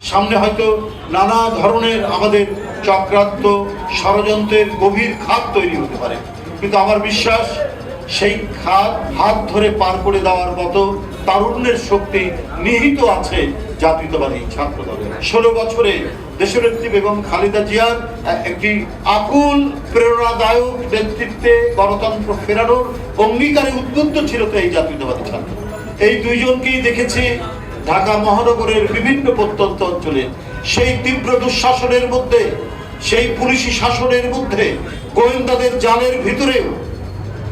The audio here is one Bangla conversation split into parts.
সামনে হয়তো নানা ধরনের আমাদের চক্রান্ত ষড়যন্ত্রের গভীর খাত তৈরি হতে পারে, কিন্তু আমার বিশ্বাস সেই খাত হাত ধরে পার করে দেওয়ার মতো তারুণ্যের শক্তি নিহিত আছে জাতীয়তাবাদী ছাত্র দলের। 16 বছরে দেশনেত্রী বেগম খালেদা জিয়ার একটি আকুল প্রেরণাদায়ক নেতৃত্বে গণতন্ত্র ফেরানোর অঙ্গীকারে উদ্বুদ্ধ ছিল তো এই জাতীয়তাবাদী ছাত্র। এই দুইজনকেই দেখেছি ঢাকা মহানগরের বিভিন্ন প্রত্যন্ত অঞ্চলে সেই তীব্র দুঃশাসনের মধ্যে, সেই পুলিশি শাসনের মধ্যে, গোয়েন্দাদের জালের ভিতরেও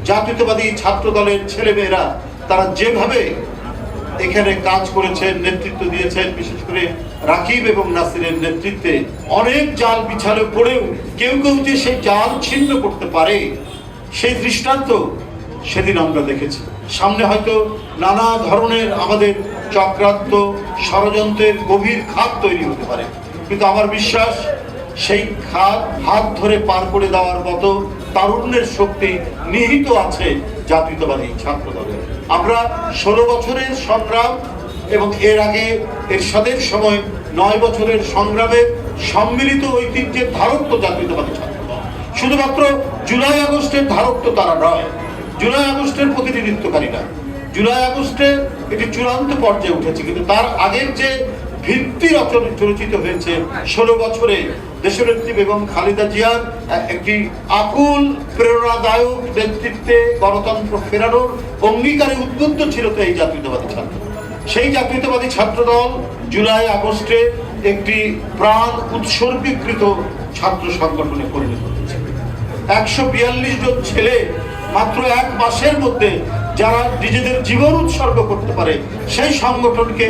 জাতীয়তাবাদী ছাত্র দলের ছেলেমেয়েরা তারা যেভাবে এখানে কাজ করেছেন, নেতৃত্ব দিয়েছেন, বিশেষ করে রাকিব এবং নাসিরের নেতৃত্বে অনেক জাল বিছালে পড়েও কেউ কেউ যে সেই জাল ছিন্ন করতে পারে, সেই দৃষ্টান্ত সেদিন আমরা দেখেছি। সামনে হয়তো নানা ধরনের আমাদের চক্রান্ত ষড়যন্ত্রের গভীর খাত তৈরি হতে পারে, কিন্তু আমার বিশ্বাস সেই খাত হাত ধরে পার করে দেওয়ার মতো তারুণ্যের শক্তি নিহিত আছে জাতীয়তাবাদী ছাত্র দলের। আমরা 16 বছরের সংগ্রাম এবং এর আগে এরশাদের সময় 9 বছরের সংগ্রামের সম্মিলিত ঐতিহ্যের ধারক তো জাতীয়তাবাদী ছাত্র দল। শুধুমাত্র জুলাই আগস্টের ধারক তো তারা নয়, জুলাই আগস্টের প্রতিনিধিত্বকারীরা। জুলাই আগস্টে এটি চূড়ান্ত পর্যায়ে উঠেছে, কিন্তু তার আগের যে ভিত্তি রচিত হয়েছে 16 বছরে দেশনেত্রী বেগম খালেদা জিয়ার একটি আকুল প্রেরণাদায়ক নেতৃত্বে গণতন্ত্র ফেরানোর অঙ্গীকারে উদ্বুদ্ধ ছিল তো এই জাতীয়তাবাদী ছাত্র। সেই জাতীয়তাবাদী ছাত্র দল জুলাই আগস্টে একটি প্রাণ উৎসর্গীকৃত ছাত্র সংগঠনে পরিণত হয়েছে। 142 জন ছেলে মাত্র 1 মাসের মধ্যে যারা নিজেদের জীবন উৎসর্গ করতে পারে, সেই সংগঠনকে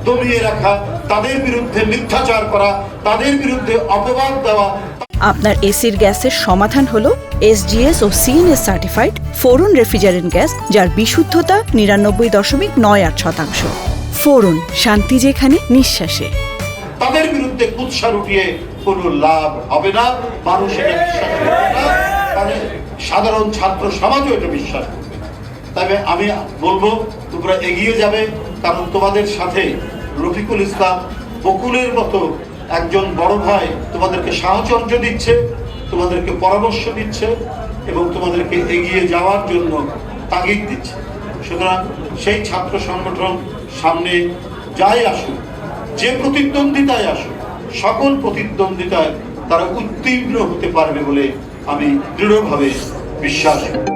দমিয়ে রাখা, তাদের বিরুদ্ধে মিথ্যাচার করা, তাদের বিরুদ্ধে অপবাদ দেওয়া। আপনার এসির গ্যাসের সমাধান হলো SGS ও CNS সার্টিফাইড ফোরন রেফ্রিজারেন্ট গ্যাস, যার বিশুদ্ধতা 99.98%। ফোরন, শান্তি যেখানে, নিঃশ্বাসে। তাদের বিরুদ্ধে কুৎসা উঠিয়ে কোনো লাভ হবে না, মানুষ এটা বিশ্বাস করবে না, তাদের সাধারণ ছাত্র সমাজও এটা বিশ্বাস করবে। তবে আমি বলবো তোমরা এগিয়ে যাবে, কারণ তোমাদের সাথে রফিকুল ইসলাম বকুলের মতো একজন বড় ভাই তোমাদেরকে সাহচর্য দিচ্ছে, তোমাদেরকে পরামর্শ দিচ্ছে এবং তোমাদেরকে এগিয়ে যাওয়ার জন্য তাগিদ দিচ্ছে। সুতরাং সেই ছাত্র সংগঠন সামনে যাই আসুক, যে প্রতিদ্বন্দ্বিতায় আসুক, সকল প্রতিদ্বন্দ্বিতায় তারা উত্তীর্ণ হতে পারবে বলে আমি দৃঢ়ভাবে বিশ্বাস করি।